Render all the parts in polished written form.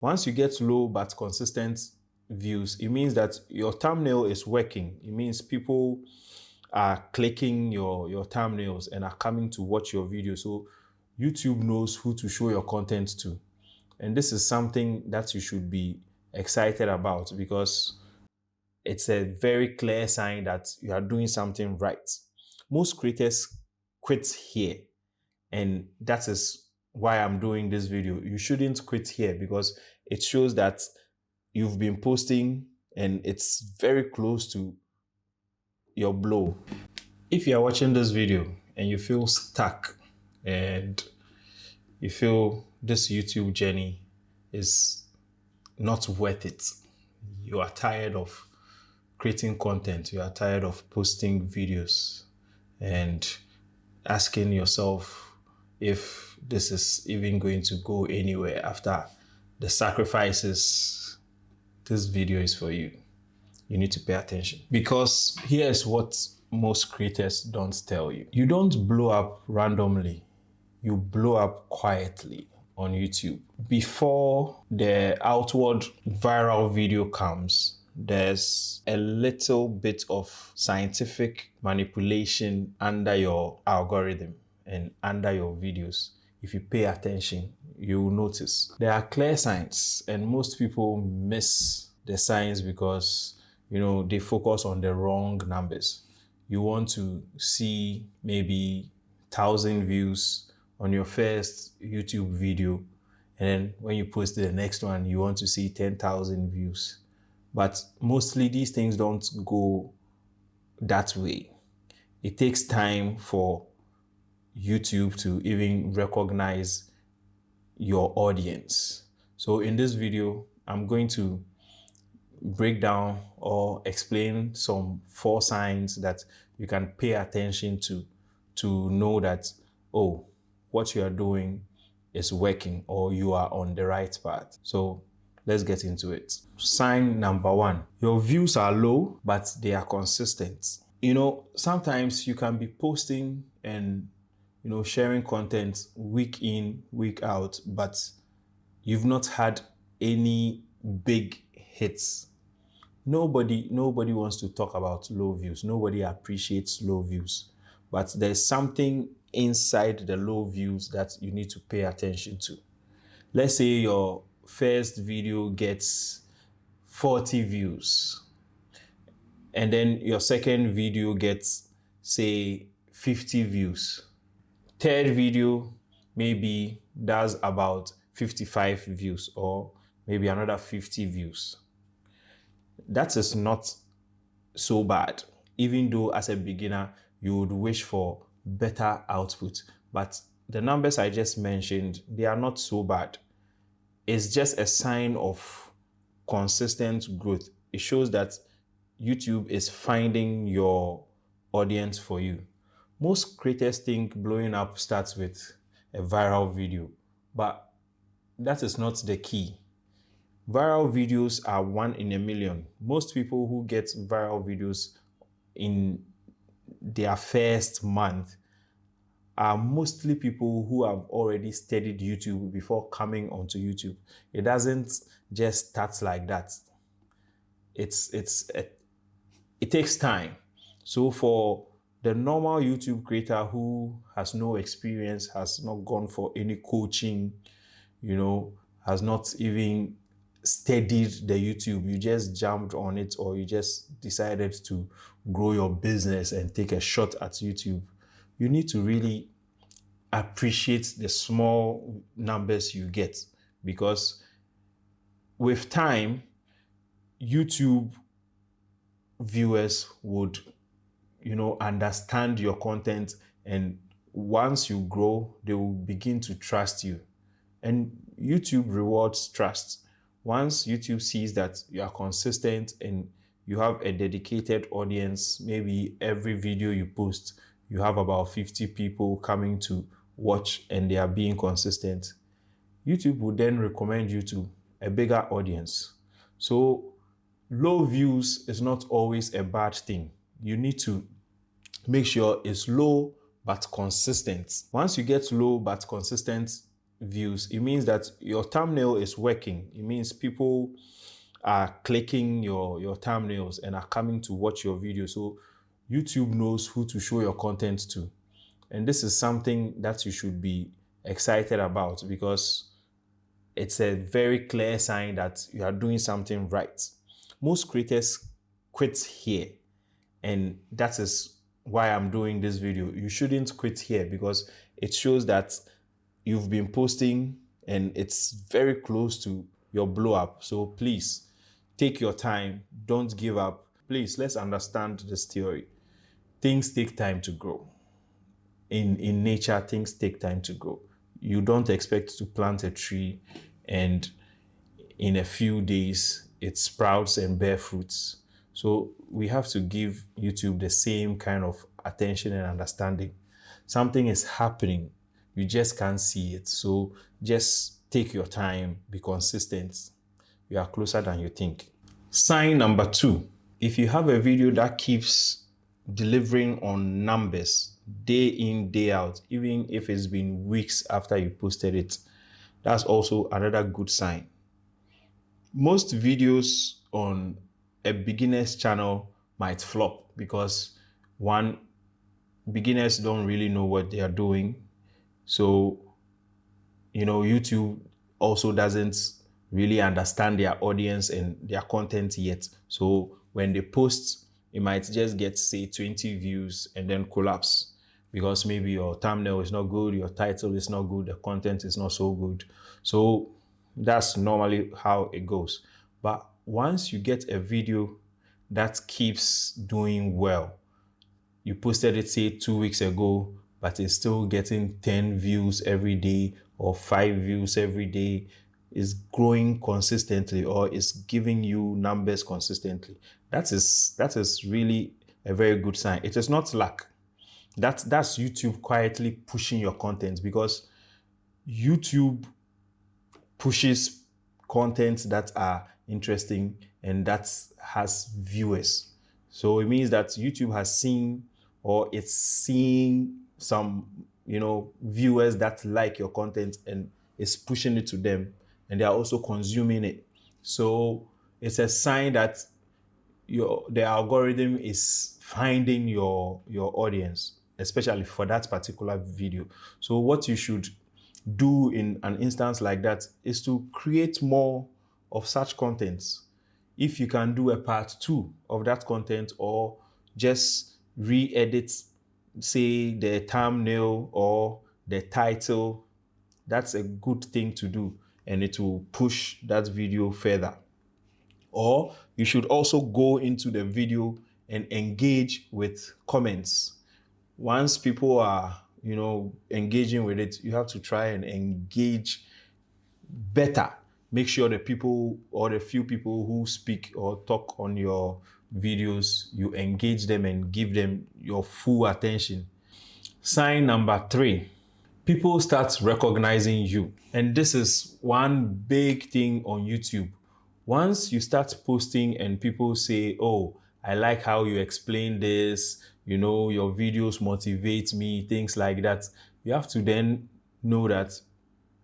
Once you get low but consistent views, it means that your thumbnail is working. It means people are clicking your thumbnails and are coming to watch your video. So YouTube knows who to show your content to. And this is something that you should be excited about because it's a very clear sign that you are doing something right. Most creators quit here, and that is why I'm doing this video. You shouldn't quit here because it shows that you've been posting and it's very close to your blow. If you are watching this video and you feel stuck and you feel this YouTube journey is not worth it, you are tired of creating content, you are tired of posting videos and asking yourself if this is even going to go anywhere after the sacrifices, this video is for you. You need to pay attention because here's what most creators don't tell you. You don't blow up randomly. You blow up quietly on YouTube. Before the outward viral video comes, there's a little bit of scientific manipulation under your algorithm and under your videos. If you pay attention, you will notice. There are clear signs, and most people miss the signs because they focus on the wrong numbers. You want to see maybe 1,000 views on your first YouTube video, and then when you post the next one, you want to see 10,000 views. But mostly these things don't go that way. It takes time for YouTube to even recognize your audience. So in this video, I'm going to break down or explain some 4 signs that you can pay attention to know that, oh, what you are doing is working or you are on the right path. So let's get into it. Sign number 1, your views are low, but they are consistent. Sometimes you can be posting and, sharing content week in, week out, but you've not had any big hits. Nobody wants to talk about low views. Nobody appreciates low views. But there's something inside the low views that you need to pay attention to. Let's say your first video gets 40 views, and then your second video gets, say, 50 views. Third video maybe does about 55 views or maybe another 50 views. That is not so bad, even though as a beginner, you would wish for better output. But the numbers I just mentioned, they are not so bad. It's just a sign of consistent growth. It shows that YouTube is finding your audience for you. Most creators think blowing up starts with a viral video, but that is not the key. Viral videos are 1 in a million. Most people who get viral videos in their first month are mostly people who have already studied YouTube before coming onto YouTube. It doesn't just start like that. It takes time. So for the normal YouTube creator who has no experience, has not gone for any coaching, has not even studied the YouTube, you just jumped on it or you just decided to grow your business and take a shot at YouTube, you need to really appreciate the small numbers you get, because with time, YouTube viewers would, understand your content, and once you grow, they will begin to trust you. And YouTube rewards trust. Once YouTube sees that you are consistent and you have a dedicated audience, maybe every video you post, you have about 50 people coming to watch and they are being consistent, YouTube will then recommend you to a bigger audience. So low views is not always a bad thing. You need to make sure it's low but consistent. Once you get low but consistent views, it means that your thumbnail is working. It means people are clicking your thumbnails and are coming to watch your video. So YouTube knows who to show your content to. And this is something that you should be excited about, because it's a very clear sign that you are doing something right. Most creators quit here, and that is why I'm doing this video. You shouldn't quit here, because it shows that you've been posting and it's very close to your blow up. So please take your time, don't give up. Please, let's understand this theory. Things take time to grow. In nature, things take time to grow. You don't expect to plant a tree and in a few days it sprouts and bear fruits. So we have to give YouTube the same kind of attention and understanding. Something is happening, you just can't see it. So just take your time, be consistent. You are closer than you think. Sign number 2, if you have a video that keeps delivering on numbers day in, day out, even if it's been weeks after you posted it, that's also another good sign. Most videos on a beginner's channel might flop because, one, beginners don't really know what they are doing. So, YouTube also doesn't really understand their audience and their content yet. So when they post, it might just get, say, 20 views and then collapse because maybe your thumbnail is not good, your title is not good, the content is not so good. So that's normally how it goes. But once you get a video that keeps doing well, you posted it, say, 2 weeks ago, but it's still getting 10 views every day or 5 views every day, is growing consistently, or is giving you numbers consistently, that is really a very good sign. It is not luck. That's YouTube quietly pushing your content, because YouTube pushes content that are interesting and that has viewers. So it means that YouTube has seen, or it's seeing some, viewers that like your content and is pushing it to them, and they are also consuming it. So it's a sign that the algorithm is finding your audience, especially for that particular video. So what you should do in an instance like that is to create more of such contents. If you can do a part 2 of that content, or just re-edit, say, the thumbnail or the title, that's a good thing to do, and it will push that video further. Or you should also go into the video and engage with comments. Once people are, engaging with it, you have to try and engage better. Make sure the people, or the few people who speak or talk on your videos, you engage them and give them your full attention. Sign number 3, people start recognizing you. And this is one big thing on YouTube. Once you start posting and people say, oh, I like how you explain this, your videos motivate me, things like that, you have to then know that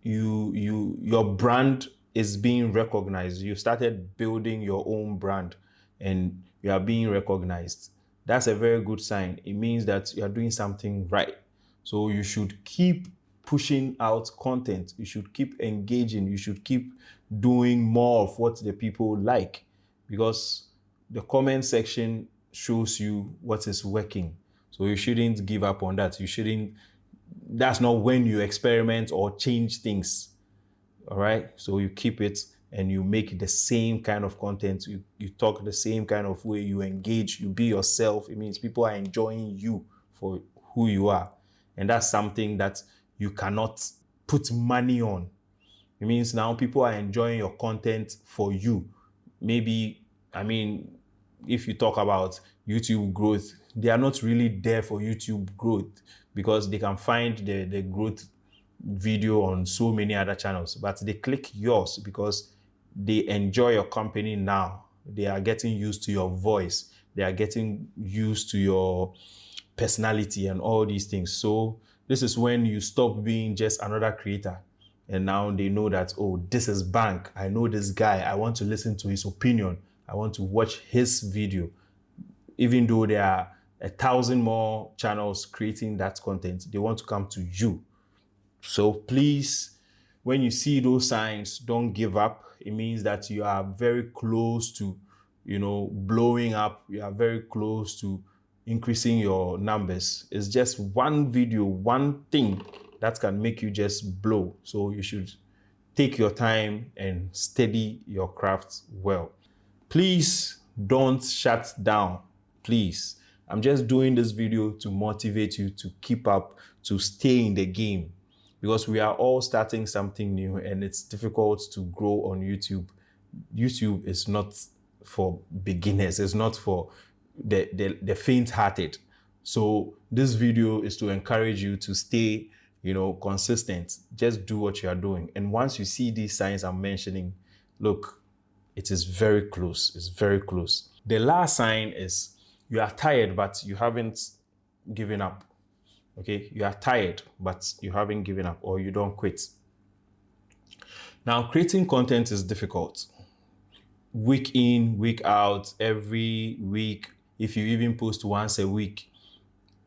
your brand is being recognized. You started building your own brand and you are being recognized. That's a very good sign. It means that you are doing something right. So you should keep pushing out content. You should keep engaging. You should keep doing more of what the people like, because the comment section shows you what is working. So you shouldn't give up on that. That's not when you experiment or change things. All right. So you keep it and you make the same kind of content. You talk the same kind of way, you engage, you be yourself. It means people are enjoying you for who you are. And that's something that you cannot put money on. It means now people are enjoying your content for you. Maybe, if you talk about YouTube growth, they are not really there for YouTube growth, because they can find the growth video on so many other channels, but they click yours because they enjoy your company now. They are getting used to your voice. They are getting used to your personality and all these things. So this is when you stop being just another creator And now they know that, oh, this is Bank. I know this guy. I want to listen to his opinion. I want to watch his video. Even though there are 1,000 more channels creating that content, they want to come to you. So please, when you see those signs, don't give up. It means that you are very close to, blowing up. You are very close to increasing your numbers. It's just one video, one thing that can make you just blow. So you should take your time and study your craft well. Please don't shut down. Please. I'm just doing this video to motivate you to keep up, to stay in the game, because we are all starting something new and it's difficult to grow on YouTube. YouTube is not for beginners. It's not for the faint-hearted. So this video is to encourage you to stay, consistent. Just do what you are doing. And once you see these signs I'm mentioning, look, it is very close. It's very close. The last sign is you are tired, but you haven't given up. Okay, you are tired, but you haven't given up, or you don't quit. Now, creating content is difficult. Week in, week out, every week, if you even post once a week,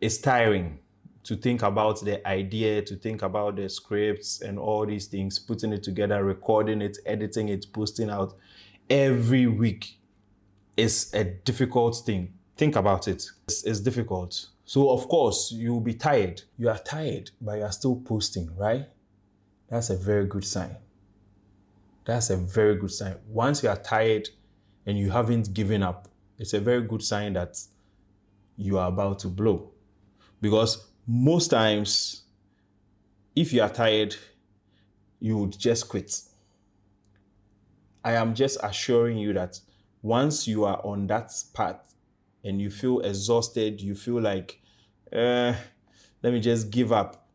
it's tiring to think about the idea, to think about the scripts and all these things, putting it together, recording it, editing it, posting out every week is a difficult thing. Think about it. It's difficult. So of course, you'll be tired. You are tired, but you are still posting, right? That's a very good sign. That's a very good sign. Once you are tired and you haven't given up, it's a very good sign that you are about to blow. Because most times, if you are tired, you would just quit. I am just assuring you that once you are on that path and you feel exhausted, you feel like, let me just give up.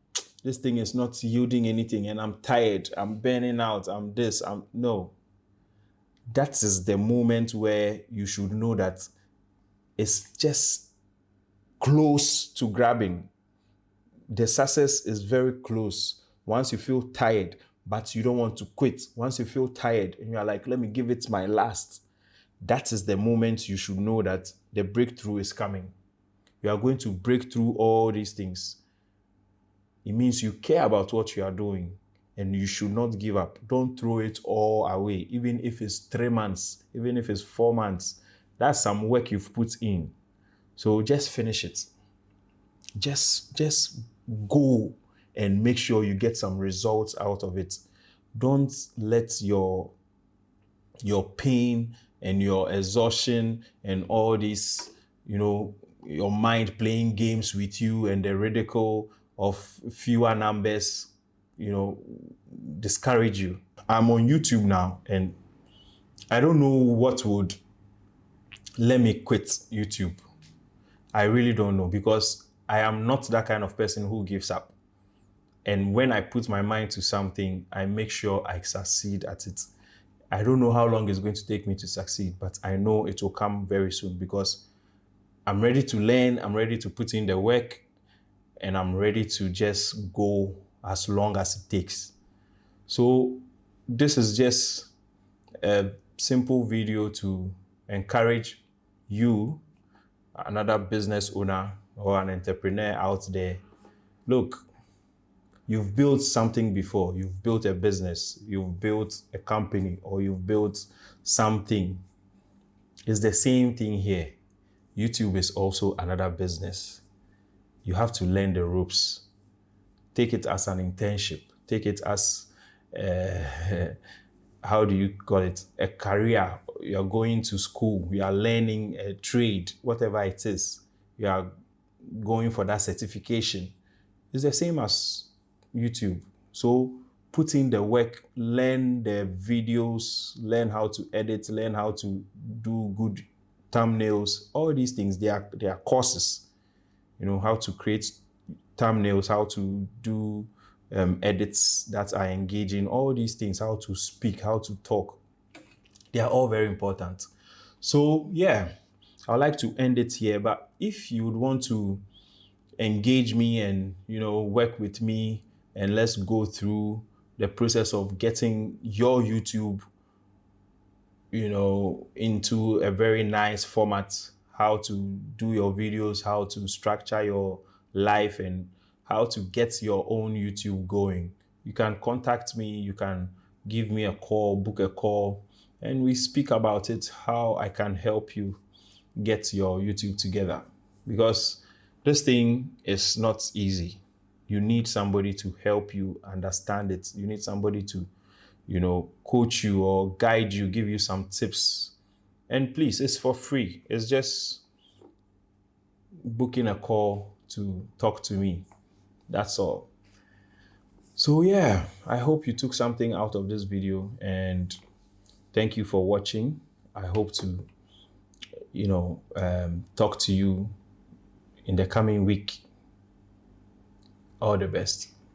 This thing is not yielding anything and I'm tired, I'm burning out, no. That is the moment where you should know that it's just close to grabbing. The success is very close. Once you feel tired, but you don't want to quit. Once you feel tired and you are like, let me give it my last. That is the moment you should know that the breakthrough is coming. You are going to break through all these things. It means you care about what you are doing and you should not give up. Don't throw it all away, even if it's 3 months, even if it's 4 months. That's some work you've put in. So just finish it. Just go and make sure you get some results out of it. Don't let your pain and your exhaustion and all this, your mind playing games with you and the ridicule of fewer numbers, discourage you. I'm on YouTube now and I don't know what would let me quit YouTube. I really don't know, because I am not that kind of person who gives up. And when I put my mind to something, I make sure I succeed at it. I don't know how long it's going to take me to succeed, but I know it will come very soon because I'm ready to learn, I'm ready to put in the work, and I'm ready to just go as long as it takes. So this is just a simple video to encourage you, another business owner or an entrepreneur out there. Look, you've built something before. You've built a business, you've built a company, or you've built something. It's the same thing here. YouTube is also another business. You have to learn the ropes. Take it as an internship. Take it as, how do you call it? A career. You're going to school. You are learning a trade, whatever it is. You are going for that certification. It's the same as YouTube. So put in the work, learn the videos, learn how to edit, learn how to do good thumbnails. All these things, they are courses. How to create thumbnails, how to do edits that are engaging, all these things, how to speak, how to talk. They are all very important. So yeah, I'd like to end it here. But if you would want to engage me and, work with me, and let's go through the process of getting your YouTube, into a very nice format, how to do your videos, how to structure your life, and how to get your own YouTube going, you can contact me, you can give me a call, book a call, and we speak about it, how I can help you get your YouTube together. Because this thing is not easy. You need somebody to help you understand it. You need somebody to, coach you or guide you, give you some tips. And please, it's for free. It's just booking a call to talk to me. That's all. So yeah, I hope you took something out of this video, and thank you for watching. I hope to, talk to you in the coming week. All the best.